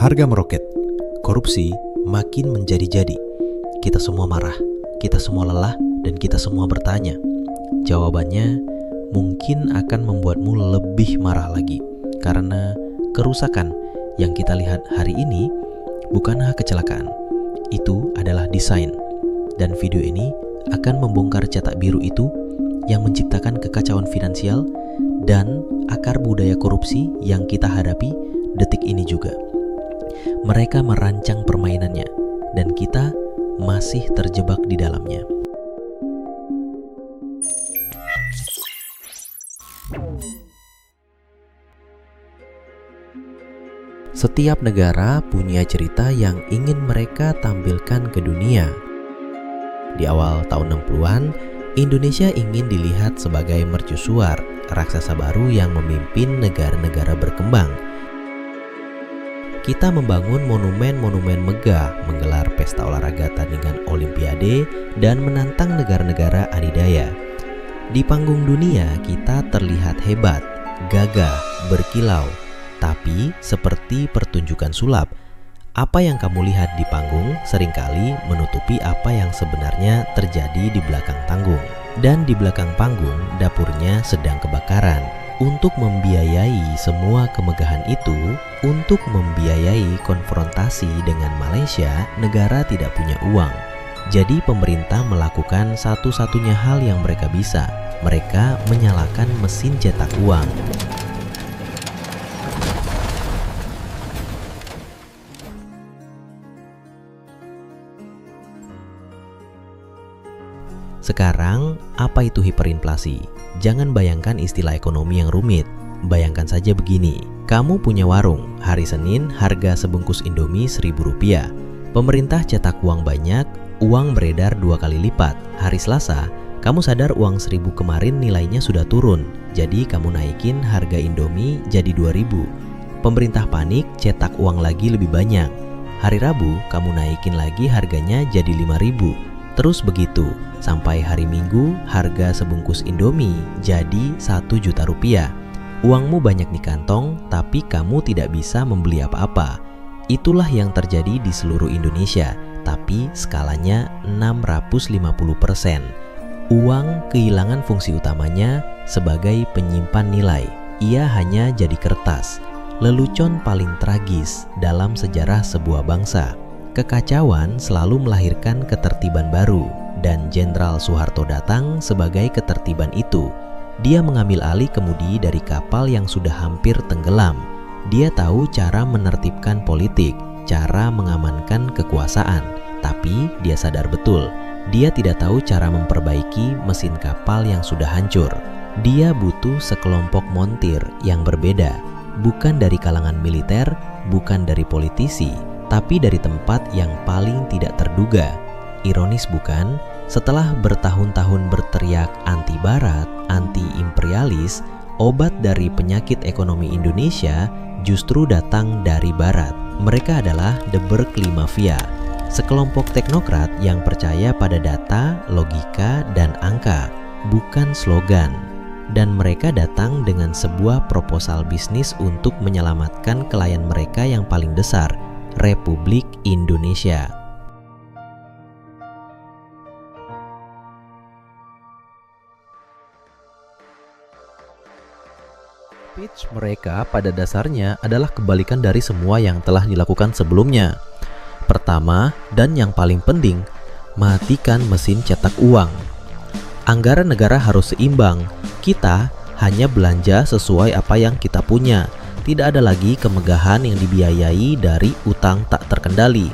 Harga meroket, korupsi makin menjadi-jadi. Kita semua marah, kita semua lelah, dan kita semua bertanya. Jawabannya mungkin akan membuatmu lebih marah lagi, karena kerusakan yang kita lihat hari ini bukanlah kecelakaan, itu adalah desain. Dan video ini akan membongkar cetak biru itu yang menciptakan kekacauan finansial dan akar budaya korupsi yang kita hadapi detik ini juga. Mereka merancang permainannya dan kita masih terjebak di dalamnya. Setiap negara punya cerita yang ingin mereka tampilkan ke dunia. Di awal tahun 60-an, Indonesia ingin dilihat sebagai mercusuar, raksasa baru yang memimpin negara-negara berkembang. Kita membangun monumen-monumen megah, menggelar pesta olahraga tandingan olimpiade, dan menantang negara-negara adidaya. Di panggung dunia, kita terlihat hebat, gagah, berkilau. Tapi seperti pertunjukan sulap, apa yang kamu lihat di panggung seringkali menutupi apa yang sebenarnya terjadi di belakang panggung. Dan di belakang panggung, dapurnya sedang kebakaran. Untuk membiayai semua kemegahan itu, untuk membiayai konfrontasi dengan Malaysia, negara tidak punya uang. Jadi pemerintah melakukan satu-satunya hal yang mereka bisa. Mereka menyalakan mesin cetak uang. Sekarang, apa itu hiperinflasi? Jangan bayangkan istilah ekonomi yang rumit. Bayangkan saja begini, kamu punya warung, hari Senin harga sebungkus Indomie Rp1.000. Pemerintah cetak uang banyak, uang beredar 2 kali lipat. Hari Selasa, kamu sadar uang 1.000 kemarin nilainya sudah turun. Jadi kamu naikin harga Indomie jadi 2.000. Pemerintah panik, cetak uang lagi lebih banyak. Hari Rabu, kamu naikin lagi harganya jadi 5.000. Terus begitu, sampai hari Minggu harga sebungkus Indomie jadi Rp1.000.000. Uangmu banyak di kantong, tapi kamu tidak bisa membeli apa-apa. Itulah yang terjadi di seluruh Indonesia, tapi skalanya 650%. Uang kehilangan fungsi utamanya sebagai penyimpan nilai. Ia hanya jadi kertas, lelucon paling tragis dalam sejarah sebuah bangsa. Kekacauan selalu melahirkan ketertiban baru, dan Jenderal Soeharto datang sebagai ketertiban itu. Dia mengambil alih kemudi dari kapal yang sudah hampir tenggelam. Dia tahu cara menertibkan politik, cara mengamankan kekuasaan, tapi dia sadar betul, dia tidak tahu cara memperbaiki mesin kapal yang sudah hancur. Dia butuh sekelompok montir yang berbeda, bukan dari kalangan militer, bukan dari politisi, tapi dari tempat yang paling tidak terduga. Ironis bukan? Setelah bertahun-tahun berteriak anti-barat, anti-imperialis, obat dari penyakit ekonomi Indonesia justru datang dari barat. Mereka adalah The Berkeley Mafia, sekelompok teknokrat yang percaya pada data, logika, dan angka, bukan slogan. Dan mereka datang dengan sebuah proposal bisnis untuk menyelamatkan klien mereka yang paling besar, Republik Indonesia. Pitch mereka pada dasarnya adalah kebalikan dari semua yang telah dilakukan sebelumnya. Pertama, dan yang paling penting, matikan mesin cetak uang. Anggaran negara harus seimbang. Kita hanya belanja sesuai apa yang kita punya. Tidak ada lagi kemegahan yang dibiayai dari utang tak terkendali.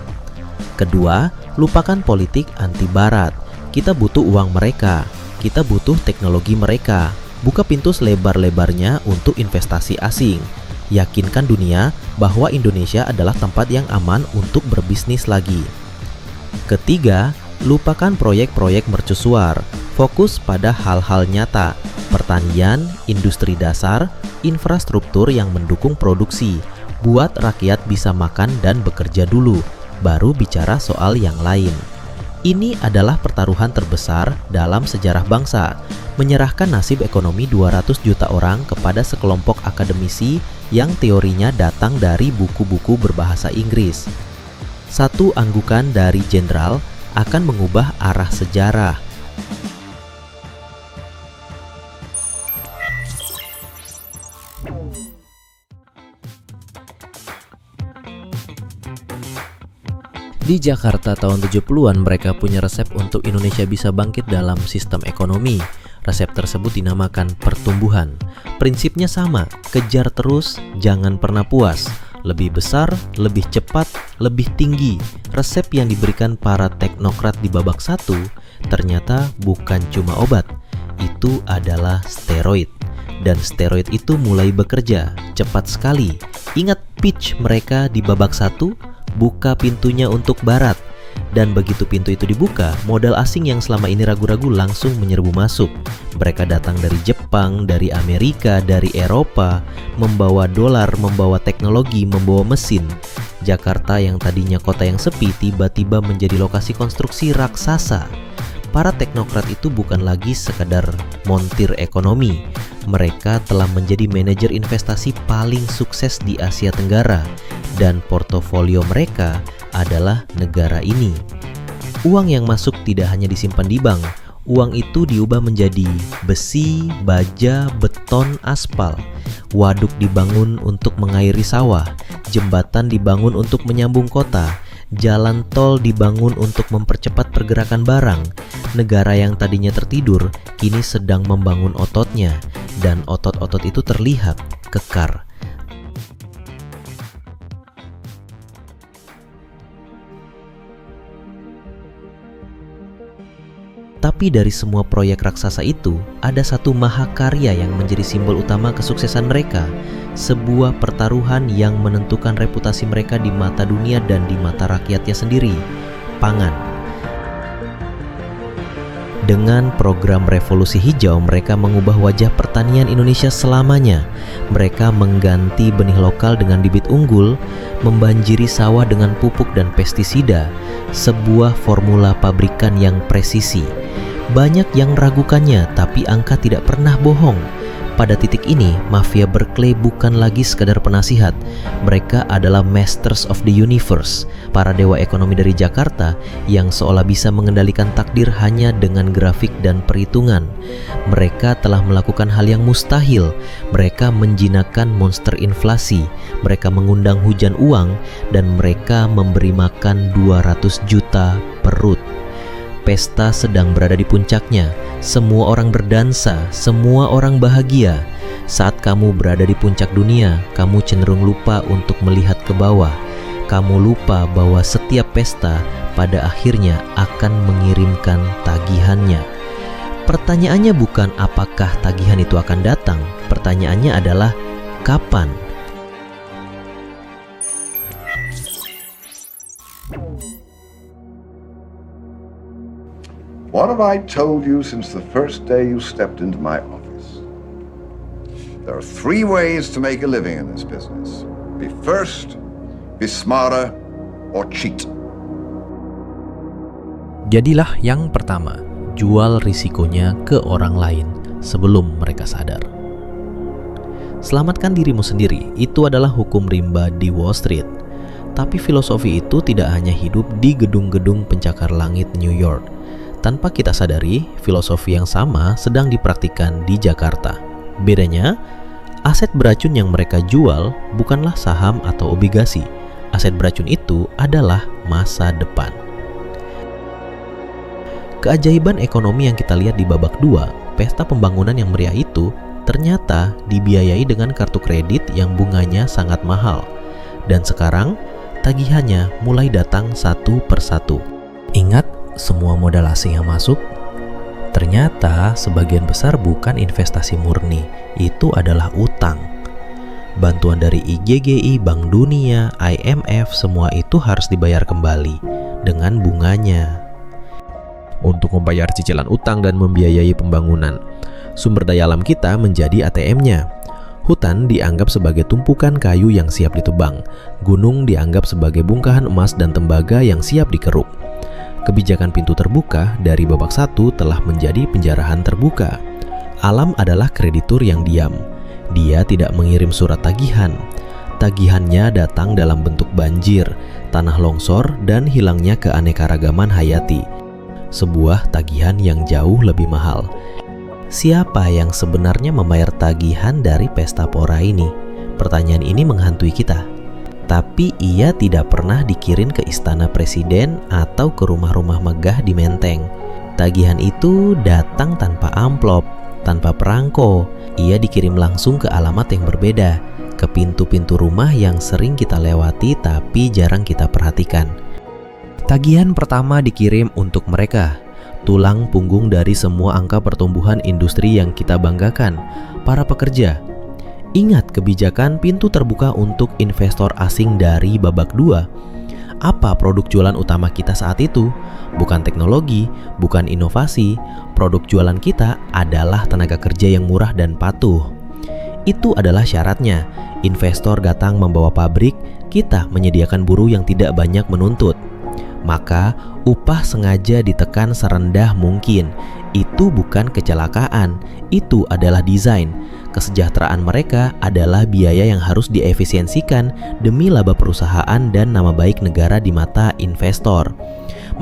Kedua, lupakan politik anti-barat. Kita butuh uang mereka. Kita butuh teknologi mereka. Buka pintu selebar-lebarnya untuk investasi asing. Yakinkan dunia bahwa Indonesia adalah tempat yang aman untuk berbisnis lagi. Ketiga, lupakan proyek-proyek mercusuar. Fokus pada hal-hal nyata. Pertanian, industri dasar, infrastruktur yang mendukung produksi. Buat rakyat bisa makan dan bekerja dulu, baru bicara soal yang lain. Ini adalah pertaruhan terbesar dalam sejarah bangsa. Menyerahkan nasib ekonomi 200 juta orang kepada sekelompok akademisi yang teorinya datang dari buku-buku berbahasa Inggris. Satu anggukan dari jenderal akan mengubah arah sejarah. Di Jakarta tahun 70-an mereka punya resep untuk Indonesia bisa bangkit dalam sistem ekonomi. Resep tersebut dinamakan pertumbuhan. Prinsipnya sama, kejar terus, jangan pernah puas. Lebih besar, lebih cepat, lebih tinggi. Resep yang diberikan para teknokrat di babak 1 ternyata bukan cuma obat. Itu adalah steroid. Dan steroid itu mulai bekerja cepat sekali. Ingat pitch mereka di babak 1? Buka pintunya untuk barat. Dan begitu pintu itu dibuka, modal asing yang selama ini ragu-ragu langsung menyerbu masuk. Mereka datang dari Jepang, dari Amerika, dari Eropa, membawa dolar, membawa teknologi, membawa mesin. Jakarta yang tadinya kota yang sepi tiba-tiba menjadi lokasi konstruksi raksasa. Para teknokrat itu bukan lagi sekadar montir ekonomi. Mereka telah menjadi manajer investasi paling sukses di Asia Tenggara. Dan portofolio mereka adalah negara ini. Uang yang masuk tidak hanya disimpan di bank. Uang itu diubah menjadi besi, baja, beton, aspal. Waduk dibangun untuk mengairi sawah. Jembatan dibangun untuk menyambung kota. Jalan tol dibangun untuk mempercepat pergerakan barang. Negara yang tadinya tertidur kini sedang membangun ototnya, dan otot-otot itu terlihat kekar. Tapi dari semua proyek raksasa itu, ada satu mahakarya yang menjadi simbol utama kesuksesan mereka. Sebuah pertaruhan yang menentukan reputasi mereka di mata dunia dan di mata rakyatnya sendiri. Pangan. Dengan program Revolusi Hijau, mereka mengubah wajah pertanian Indonesia selamanya. Mereka mengganti benih lokal dengan bibit unggul, membanjiri sawah dengan pupuk dan pestisida, sebuah formula pabrikan yang presisi. Banyak yang meragukannya, tapi angka tidak pernah bohong. Pada titik ini, mafia Berkeley bukan lagi sekadar penasihat. Mereka adalah masters of the universe, para dewa ekonomi dari Jakarta yang seolah bisa mengendalikan takdir hanya dengan grafik dan perhitungan. Mereka telah melakukan hal yang mustahil. Mereka menjinakkan monster inflasi. Mereka mengundang hujan uang, dan mereka memberi makan 200 juta perut. Pesta sedang berada di puncaknya. Semua orang berdansa, semua orang bahagia. Saat kamu berada di puncak dunia, kamu cenderung lupa untuk melihat ke bawah. Kamu lupa bahwa setiap pesta pada akhirnya akan mengirimkan tagihannya. Pertanyaannya bukan apakah tagihan itu akan datang. Pertanyaannya adalah kapan. What have I told you since the first day you stepped into my office? There are 3 ways to make a living in this business. Be first, be smarter, or cheat. Jadilah yang pertama, jual risikonya ke orang lain sebelum mereka sadar. Selamatkan dirimu sendiri, itu adalah hukum rimba di Wall Street. Tapi filosofi itu tidak hanya hidup di gedung-gedung pencakar langit New York. Tanpa kita sadari, filosofi yang sama sedang dipraktikkan di Jakarta. Bedanya, aset beracun yang mereka jual bukanlah saham atau obligasi. Aset beracun itu adalah masa depan. Keajaiban ekonomi yang kita lihat di babak 2, pesta pembangunan yang meriah itu ternyata dibiayai dengan kartu kredit yang bunganya sangat mahal. Dan sekarang, tagihannya mulai datang satu persatu. Ingat, semua modal asing yang masuk ternyata sebagian besar bukan investasi murni, itu adalah utang. Bantuan dari IGGI, Bank Dunia, IMF, semua itu harus dibayar kembali dengan bunganya. Untuk membayar cicilan utang dan membiayai pembangunan, sumber daya alam kita menjadi ATM-nya. Hutan dianggap sebagai tumpukan kayu yang siap ditebang. Gunung dianggap sebagai bongkahan emas dan tembaga yang siap dikeruk. Kebijakan pintu terbuka dari babak 1 telah menjadi penjarahan terbuka. Alam adalah kreditur yang diam. Dia tidak mengirim surat tagihan. Tagihannya datang dalam bentuk banjir, tanah longsor, dan hilangnya keanekaragaman hayati. Sebuah tagihan yang jauh lebih mahal. Siapa yang sebenarnya membayar tagihan dari pesta pora ini? Pertanyaan ini menghantui kita. Tapi ia tidak pernah dikirim ke istana presiden atau ke rumah-rumah megah di Menteng. Tagihan itu datang tanpa amplop, tanpa perangko. Ia dikirim langsung ke alamat yang berbeda, ke pintu-pintu rumah yang sering kita lewati tapi jarang kita perhatikan. Tagihan pertama dikirim untuk mereka, tulang punggung dari semua angka pertumbuhan industri yang kita banggakan, para pekerja. Ingat kebijakan pintu terbuka untuk investor asing dari babak 2. Apa produk jualan utama kita saat itu? Bukan teknologi, bukan inovasi. Produk jualan kita adalah tenaga kerja yang murah dan patuh. Itu adalah syaratnya. Investor datang membawa pabrik, kita menyediakan buruh yang tidak banyak menuntut. Maka upah sengaja ditekan serendah mungkin. Itu bukan kecelakaan, itu adalah desain. Kesejahteraan mereka adalah biaya yang harus diefisiensikan demi laba perusahaan dan nama baik negara di mata investor.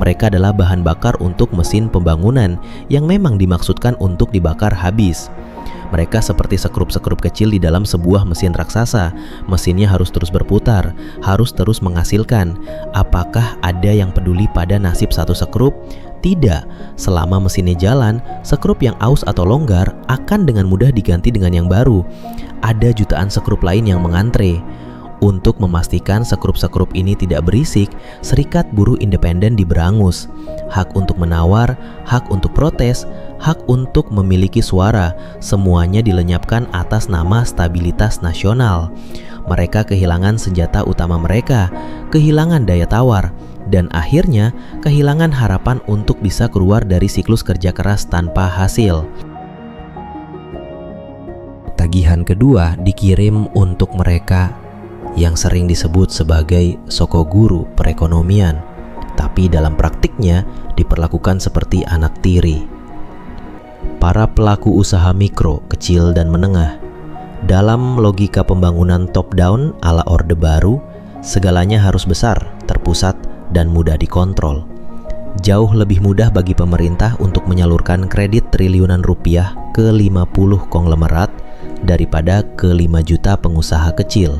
Mereka adalah bahan bakar untuk mesin pembangunan yang memang dimaksudkan untuk dibakar habis. Mereka seperti sekrup-sekrup kecil di dalam sebuah mesin raksasa. Mesinnya harus terus berputar, harus terus menghasilkan. Apakah ada yang peduli pada nasib satu sekrup? Tidak. Selama mesinnya jalan, sekrup yang aus atau longgar akan dengan mudah diganti dengan yang baru. Ada jutaan sekrup lain yang mengantre. Untuk memastikan sekrup-sekrup ini tidak berisik, Serikat Buruh Independen diberangus. Hak untuk menawar, hak untuk protes, hak untuk memiliki suara, semuanya dilenyapkan atas nama stabilitas nasional. Mereka kehilangan senjata utama mereka, kehilangan daya tawar, dan akhirnya kehilangan harapan untuk bisa keluar dari siklus kerja keras tanpa hasil. Tagihan kedua dikirim untuk mereka yang sering disebut sebagai sokoguru perekonomian, tapi dalam praktiknya diperlakukan seperti anak tiri. Para pelaku usaha mikro, kecil, dan menengah. Dalam logika pembangunan top-down ala Orde Baru, segalanya harus besar, terpusat, dan mudah dikontrol. Jauh lebih mudah bagi pemerintah untuk menyalurkan kredit triliunan rupiah ke 50 konglomerat daripada ke 5 juta pengusaha kecil.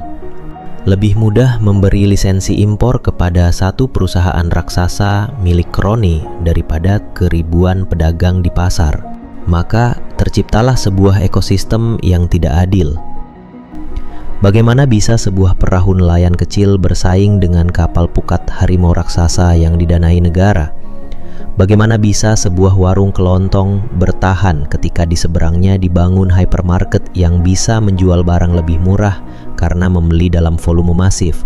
Lebih mudah memberi lisensi impor kepada satu perusahaan raksasa milik kroni daripada ke ribuan pedagang di pasar. Maka terciptalah sebuah ekosistem yang tidak adil. Bagaimana bisa sebuah perahu nelayan kecil bersaing dengan kapal pukat harimau raksasa yang didanai negara? Bagaimana bisa sebuah warung kelontong bertahan ketika di seberangnya dibangun hypermarket yang bisa menjual barang lebih murah karena membeli dalam volume masif?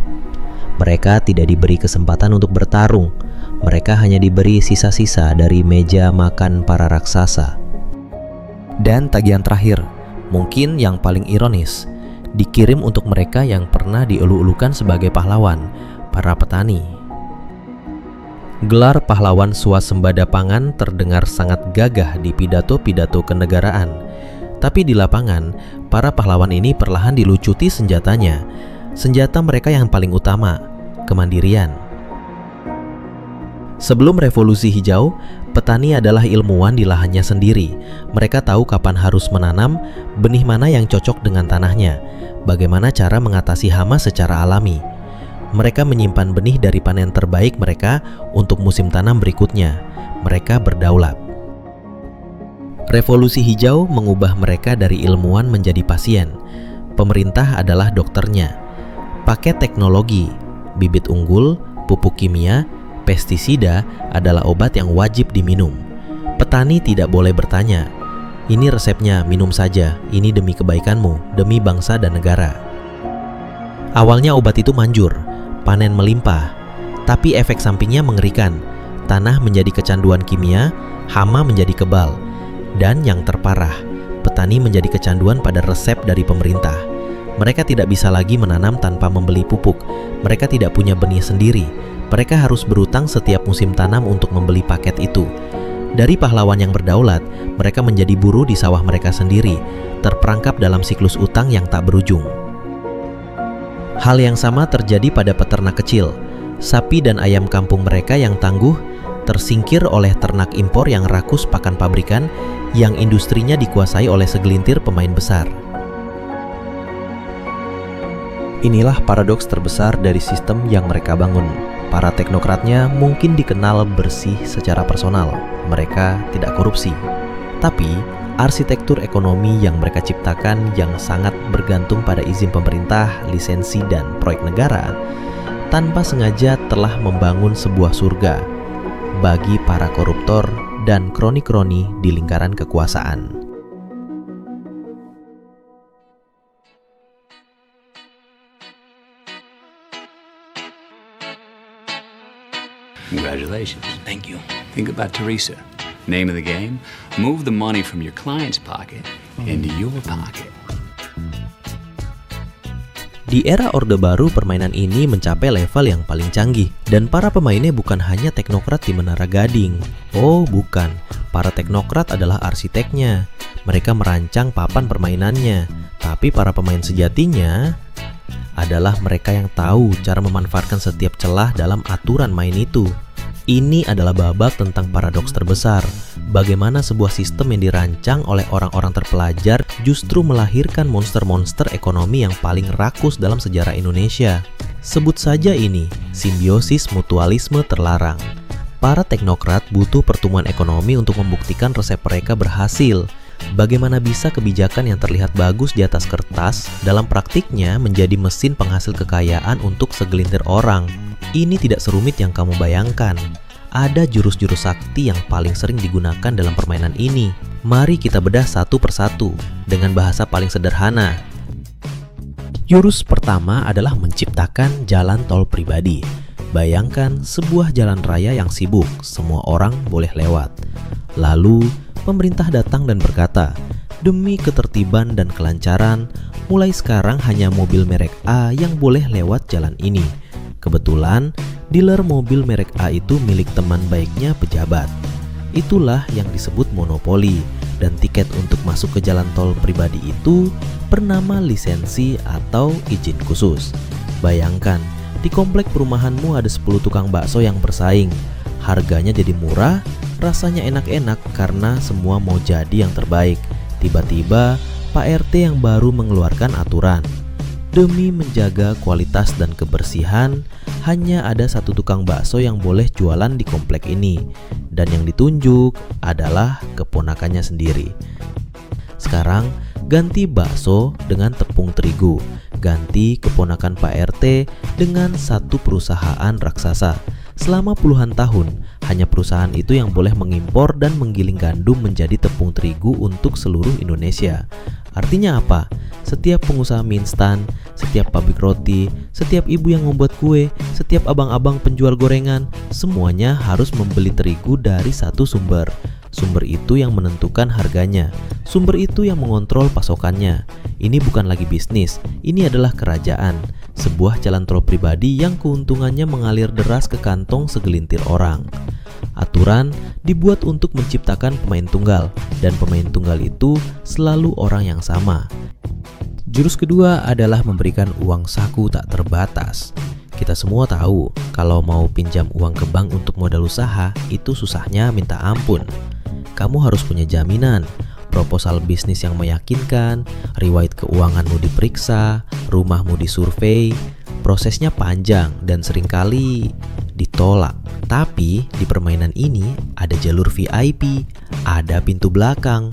Mereka tidak diberi kesempatan untuk bertarung. Mereka hanya diberi sisa-sisa dari meja makan para raksasa. Dan tagihan terakhir, mungkin yang paling ironis, dikirim untuk mereka yang pernah dielu-elukan sebagai pahlawan, para petani. Gelar pahlawan swasembada pangan terdengar sangat gagah di pidato-pidato kenegaraan. Tapi di lapangan, para pahlawan ini perlahan dilucuti senjatanya. Senjata mereka yang paling utama, kemandirian. Sebelum revolusi hijau, petani adalah ilmuwan di lahannya sendiri. Mereka tahu kapan harus menanam, benih mana yang cocok dengan tanahnya, bagaimana cara mengatasi hama secara alami. Mereka menyimpan benih dari panen terbaik mereka untuk musim tanam berikutnya. Mereka berdaulat. Revolusi hijau mengubah mereka dari ilmuwan menjadi pasien. Pemerintah adalah dokternya. Paket teknologi, bibit unggul, pupuk kimia, pestisida adalah obat yang wajib diminum. Petani tidak boleh bertanya, "Ini resepnya, minum saja. Ini demi kebaikanmu, demi bangsa dan negara." Awalnya obat itu manjur, panen melimpah, tapi efek sampingnya mengerikan. Tanah menjadi kecanduan kimia, hama menjadi kebal, dan yang terparah, petani menjadi kecanduan pada resep dari pemerintah. Mereka tidak bisa lagi menanam tanpa membeli pupuk. Mereka tidak punya benih sendiri. Mereka harus berutang setiap musim tanam untuk membeli paket itu. Dari pahlawan yang berdaulat, mereka menjadi buruh di sawah mereka sendiri, terperangkap dalam siklus utang yang tak berujung. Hal yang sama terjadi pada peternak kecil. Sapi dan ayam kampung mereka yang tangguh tersingkir oleh ternak impor yang rakus pakan pabrikan yang industrinya dikuasai oleh segelintir pemain besar. Inilah paradoks terbesar dari sistem yang mereka bangun. Para teknokratnya mungkin dikenal bersih secara personal, mereka tidak korupsi. Tapi, arsitektur ekonomi yang mereka ciptakan yang sangat bergantung pada izin pemerintah, lisensi, dan proyek negara, tanpa sengaja telah membangun sebuah surga bagi para koruptor dan kroni-kroni di lingkaran kekuasaan. Congratulations. Thank you. Think about Teresa. Name of the game, move the money from your client's pocket into your pocket. Di era Orde Baru, permainan ini mencapai level yang paling canggih. Dan para pemainnya bukan hanya teknokrat di Menara Gading. Oh, bukan. Para teknokrat adalah arsiteknya. Mereka merancang papan permainannya. Tapi para pemain sejatinya adalah mereka yang tahu cara memanfaatkan setiap celah dalam aturan main itu. Ini adalah babak tentang paradoks terbesar. Bagaimana sebuah sistem yang dirancang oleh orang-orang terpelajar justru melahirkan monster-monster ekonomi yang paling rakus dalam sejarah Indonesia. Sebut saja ini, simbiosis mutualisme terlarang. Para teknokrat butuh pertumbuhan ekonomi untuk membuktikan resep mereka berhasil. Bagaimana bisa kebijakan yang terlihat bagus di atas kertas dalam praktiknya menjadi mesin penghasil kekayaan untuk segelintir orang? Ini tidak serumit yang kamu bayangkan. Ada jurus-jurus sakti yang paling sering digunakan dalam permainan ini. Mari kita bedah satu persatu dengan bahasa paling sederhana. Jurus pertama adalah menciptakan jalan tol pribadi. Bayangkan sebuah jalan raya yang sibuk, semua orang boleh lewat. Lalu, pemerintah datang dan berkata, demi ketertiban dan kelancaran, mulai sekarang hanya mobil merek A yang boleh lewat jalan ini. Kebetulan, dealer mobil merek A itu milik teman baiknya pejabat. Itulah yang disebut monopoli, dan tiket untuk masuk ke jalan tol pribadi itu bernama lisensi atau izin khusus. Bayangkan, di komplek perumahanmu ada 10 tukang bakso yang bersaing. Harganya jadi murah, rasanya enak-enak karena semua mau jadi yang terbaik. Tiba-tiba, Pak RT yang baru mengeluarkan aturan. Demi menjaga kualitas dan kebersihan, hanya ada satu tukang bakso yang boleh jualan di komplek ini. Dan yang ditunjuk adalah keponakannya sendiri. Sekarang, ganti bakso dengan tepung terigu. Ganti keponakan Pak RT dengan satu perusahaan raksasa. Selama puluhan tahun, hanya perusahaan itu yang boleh mengimpor dan menggiling gandum menjadi tepung terigu untuk seluruh Indonesia. Artinya apa? Setiap pengusaha mie instan, setiap pabrik roti, setiap ibu yang membuat kue, setiap abang-abang penjual gorengan, semuanya harus membeli terigu dari satu sumber. Sumber itu yang menentukan harganya. Sumber itu yang mengontrol pasokannya. Ini bukan lagi bisnis, ini adalah kerajaan. Sebuah jalan tol pribadi yang keuntungannya mengalir deras ke kantong segelintir orang. Aturan dibuat untuk menciptakan pemain tunggal, dan pemain tunggal itu selalu orang yang sama. Jurus kedua adalah memberikan uang saku tak terbatas. Kita semua tahu, kalau mau pinjam uang ke bank untuk modal usaha, itu susahnya minta ampun. Kamu harus punya jaminan, proposal bisnis yang meyakinkan, riwayat keuanganmu diperiksa, rumahmu disurvei. Prosesnya panjang dan seringkali ditolak. Tapi di permainan ini ada jalur VIP, ada pintu belakang.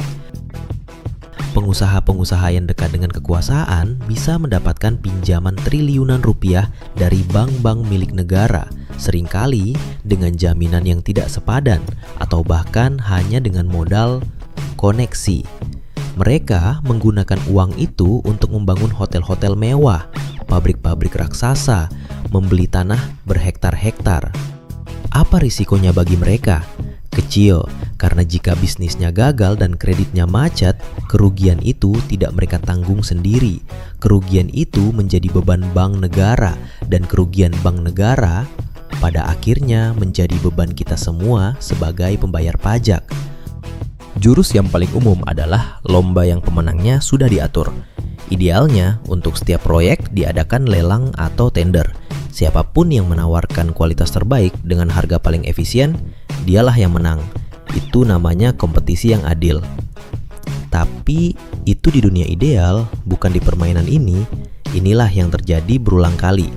Pengusaha-pengusaha yang dekat dengan kekuasaan bisa mendapatkan pinjaman triliunan rupiah dari bank-bank milik negara, seringkali dengan jaminan yang tidak sepadan atau bahkan hanya dengan modal koneksi. Mereka menggunakan uang itu untuk membangun hotel-hotel mewah, pabrik-pabrik raksasa, membeli tanah berhektar-hektar. Apa risikonya bagi mereka? Kecil, karena jika bisnisnya gagal dan kreditnya macet, kerugian itu tidak mereka tanggung sendiri. Kerugian itu menjadi beban bank negara, dan kerugian bank negara pada akhirnya menjadi beban kita semua sebagai pembayar pajak. Jurus yang paling umum adalah lomba yang pemenangnya sudah diatur. Idealnya, untuk setiap proyek diadakan lelang atau tender. Siapapun yang menawarkan kualitas terbaik dengan harga paling efisien, dialah yang menang. Itu namanya kompetisi yang adil. Tapi itu di dunia ideal, bukan di permainan ini. Inilah yang terjadi berulang kali.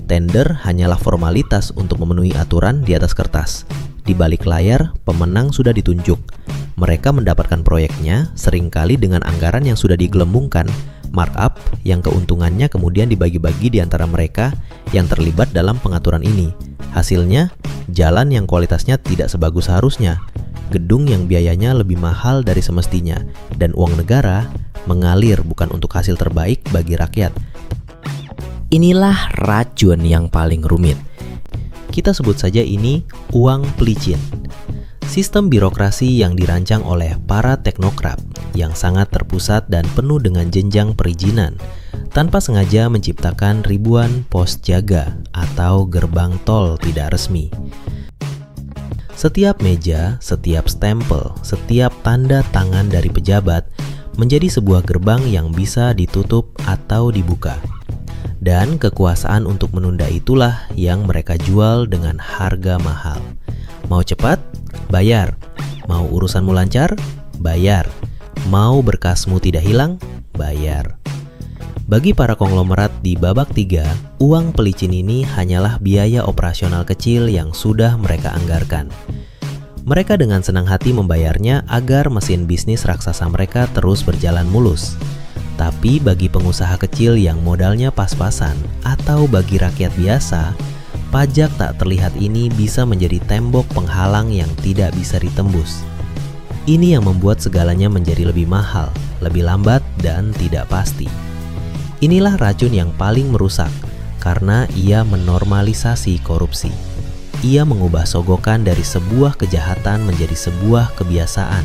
Tender hanyalah formalitas untuk memenuhi aturan di atas kertas. Di balik layar, pemenang sudah ditunjuk. Mereka mendapatkan proyeknya seringkali dengan anggaran yang sudah digelembungkan, markup yang keuntungannya kemudian dibagi-bagi di antara mereka yang terlibat dalam pengaturan ini. Hasilnya, jalan yang kualitasnya tidak sebagus seharusnya, gedung yang biayanya lebih mahal dari semestinya, dan uang negara mengalir bukan untuk hasil terbaik bagi rakyat. Inilah racun yang paling rumit. Kita sebut saja ini uang pelicin. Sistem birokrasi yang dirancang oleh para teknokrat yang sangat terpusat dan penuh dengan jenjang perizinan, tanpa sengaja menciptakan ribuan pos jaga atau gerbang tol tidak resmi. Setiap meja, setiap stempel, setiap tanda tangan dari pejabat menjadi sebuah gerbang yang bisa ditutup atau dibuka. Dan kekuasaan untuk menunda itulah yang mereka jual dengan harga mahal. Mau cepat? Bayar. Mau urusanmu lancar? Bayar. Mau berkasmu tidak hilang? Bayar. Bagi para konglomerat di babak 3, uang pelicin ini hanyalah biaya operasional kecil yang sudah mereka anggarkan. Mereka dengan senang hati membayarnya agar mesin bisnis raksasa mereka terus berjalan mulus. Tapi bagi pengusaha kecil yang modalnya pas-pasan atau bagi rakyat biasa, pajak tak terlihat ini bisa menjadi tembok penghalang yang tidak bisa ditembus. Ini yang membuat segalanya menjadi lebih mahal, lebih lambat, dan tidak pasti. Inilah racun yang paling merusak karena ia menormalisasi korupsi. Ia mengubah sogokan dari sebuah kejahatan menjadi sebuah kebiasaan.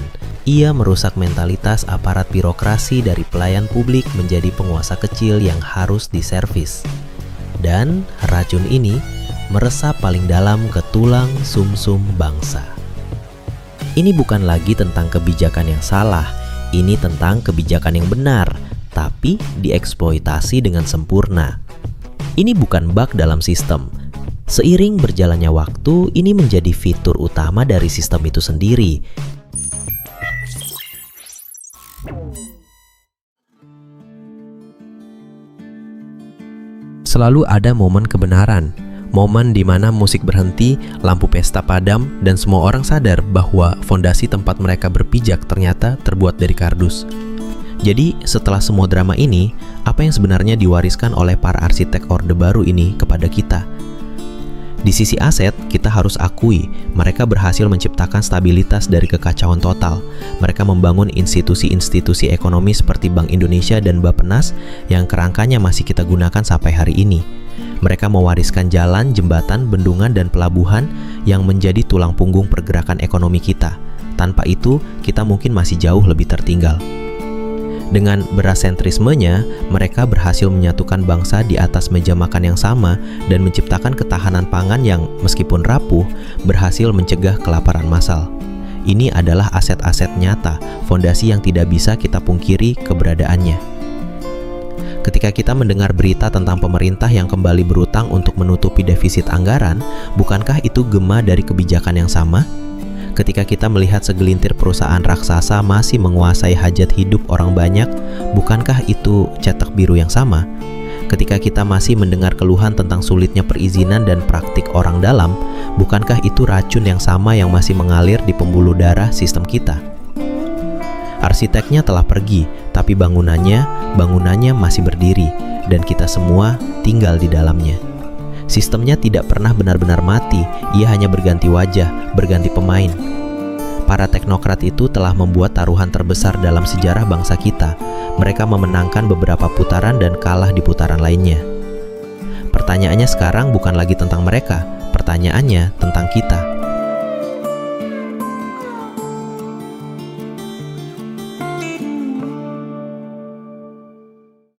Ia merusak mentalitas aparat birokrasi dari pelayan publik menjadi penguasa kecil yang harus diservis. Dan racun ini meresap paling dalam ke tulang sumsum bangsa. Ini bukan lagi tentang kebijakan yang salah, ini tentang kebijakan yang benar, tapi dieksploitasi dengan sempurna. Ini bukan bug dalam sistem. Seiring berjalannya waktu, ini menjadi fitur utama dari sistem itu sendiri. Selalu ada momen kebenaran, momen di mana musik berhenti, lampu pesta padam, dan semua orang sadar bahwa fondasi tempat mereka berpijak ternyata terbuat dari kardus. Jadi, setelah semua drama ini, apa yang sebenarnya diwariskan oleh para arsitek Orde Baru ini kepada kita? Di sisi aset, kita harus akui mereka berhasil menciptakan stabilitas dari kekacauan total. Mereka membangun institusi-institusi ekonomi seperti Bank Indonesia dan Bappenas yang kerangkanya masih kita gunakan sampai hari ini. Mereka mewariskan jalan, jembatan, bendungan, dan pelabuhan yang menjadi tulang punggung pergerakan ekonomi kita. Tanpa itu, kita mungkin masih jauh lebih tertinggal. Dengan berasentrismenya, mereka berhasil menyatukan bangsa di atas meja makan yang sama dan menciptakan ketahanan pangan yang meskipun rapuh, berhasil mencegah kelaparan massal. Ini adalah aset-aset nyata, fondasi yang tidak bisa kita pungkiri keberadaannya. Ketika kita mendengar berita tentang pemerintah yang kembali berutang untuk menutupi defisit anggaran, bukankah itu gema dari kebijakan yang sama? Ketika kita melihat segelintir perusahaan raksasa masih menguasai hajat hidup orang banyak, bukankah itu cetak biru yang sama? Ketika kita masih mendengar keluhan tentang sulitnya perizinan dan praktik orang dalam, bukankah itu racun yang sama yang masih mengalir di pembuluh darah sistem kita? Arsiteknya telah pergi, tapi bangunannya masih berdiri, dan kita semua tinggal di dalamnya. Sistemnya tidak pernah benar-benar mati, ia hanya berganti wajah, berganti pemain. Para teknokrat itu telah membuat taruhan terbesar dalam sejarah bangsa kita. Mereka memenangkan beberapa putaran dan kalah di putaran lainnya. Pertanyaannya sekarang bukan lagi tentang mereka, pertanyaannya tentang kita.